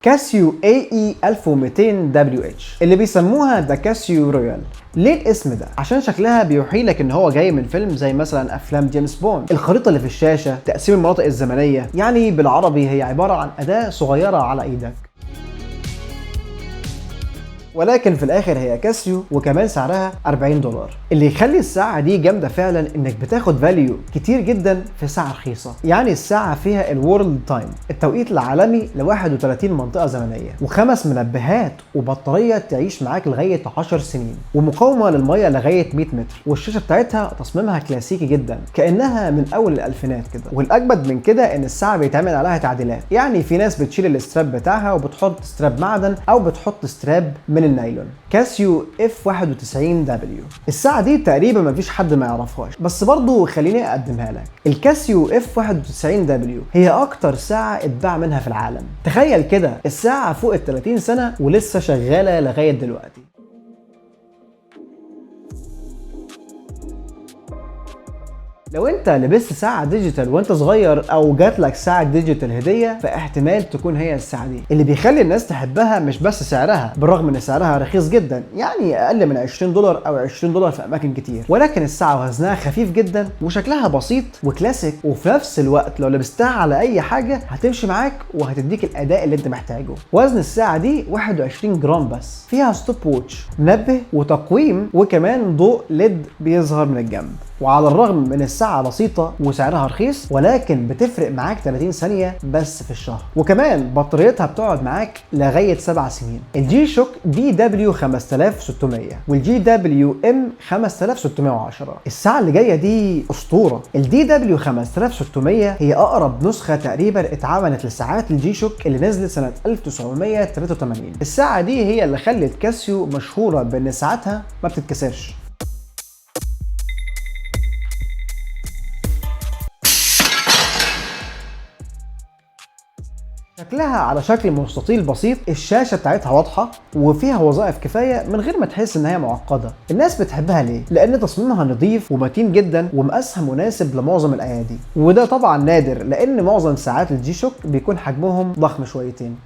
كاسيو AE 1200WH اللي بيسموها ذا كاسيو رويال. ليه الاسم ده؟ عشان شكلها بيوحي لك ان هو جاي من فيلم زي مثلا افلام جيمس بوند. الخريطه اللي في الشاشه، تقسيم المناطق الزمنيه، يعني بالعربي هي عباره عن اداه صغيره على ايدك. ولكن في الاخر هي كاسيو، وكمان سعرها $40. اللي يخلي الساعه دي جامده فعلا انك بتاخد فاليو كتير جدا في ساعه رخيصه. يعني الساعه فيها الورلد تايم، التوقيت العالمي ل 31 منطقه زمنيه، وخمس منبهات، وبطاريه تعيش معاك لغايه 10 سنين، ومقاومه للميه لغايه 100 متر، والشاشه بتاعتها تصميمها كلاسيكي جدا كانها من اول الالفينات كده. والاجمد من كده ان الساعه بيتعمل عليها تعديلات، يعني في ناس بتشيل الاستراب بتاعها وبتحط ستراب معدن او بتحط ستراب من النايلون. كاسيو F91W. الساعة دي تقريبا مفيش حد ما يعرفهاش، بس برضو خليني اقدمها لك. الكاسيو F91W هي اكتر ساعة اتباع منها في العالم. تخيل كده، الساعة فوق ال 30 سنة ولسه شغالة لغاية دلوقتي. لو انت لبست ساعة ديجيتال وانت صغير او جات لك ساعة ديجيتال هدية، فاحتمال تكون هي الساعة دي. اللي بيخلي الناس تحبها مش بس سعرها، بالرغم ان سعرها رخيص جدا، يعني اقل من $20 او $20 في اماكن كتير، ولكن الساعة وزنها خفيف جدا وشكلها بسيط وكلاسيك، وفي نفس الوقت لو لبستها على اي حاجة هتمشي معاك وهتديك الاداء اللي انت محتاجه. وزن الساعة دي 21 جرام بس. فيها ستوب ووتش، منبه، وتقويم، وكمان ضوء ليد بيظهر من الجنب. وعلى الرغم من الساعة بسيطة وسعرها رخيص، ولكن بتفرق معاك 30 ثانية بس في الشهر، وكمان بطاريتها بتقعد معاك لغاية 7 سنين. الجي شوك DW 5600 والجي دبليو ام 5610. الساعة اللي جاية دي أسطورة. الدي دبليو 5600 هي أقرب نسخة تقريبا اتعملت لساعات الجي شوك اللي نزلت سنة 1983. الساعة دي هي اللي خلت كاسيو مشهورة بأن ساعاتها ما بتتكسرش. شكلها على شكل مستطيل بسيط، الشاشة بتاعتها واضحة وفيها وظائف كفاية من غير ما تحس ان هي معقدة. الناس بتحبها ليه؟ لان تصميمها نظيف ومتين جدا، ومقاسها مناسب لمعظم الايادي، وده طبعا نادر لان معظم ساعات الجي شوك بيكون حجمهم ضخم شويتين.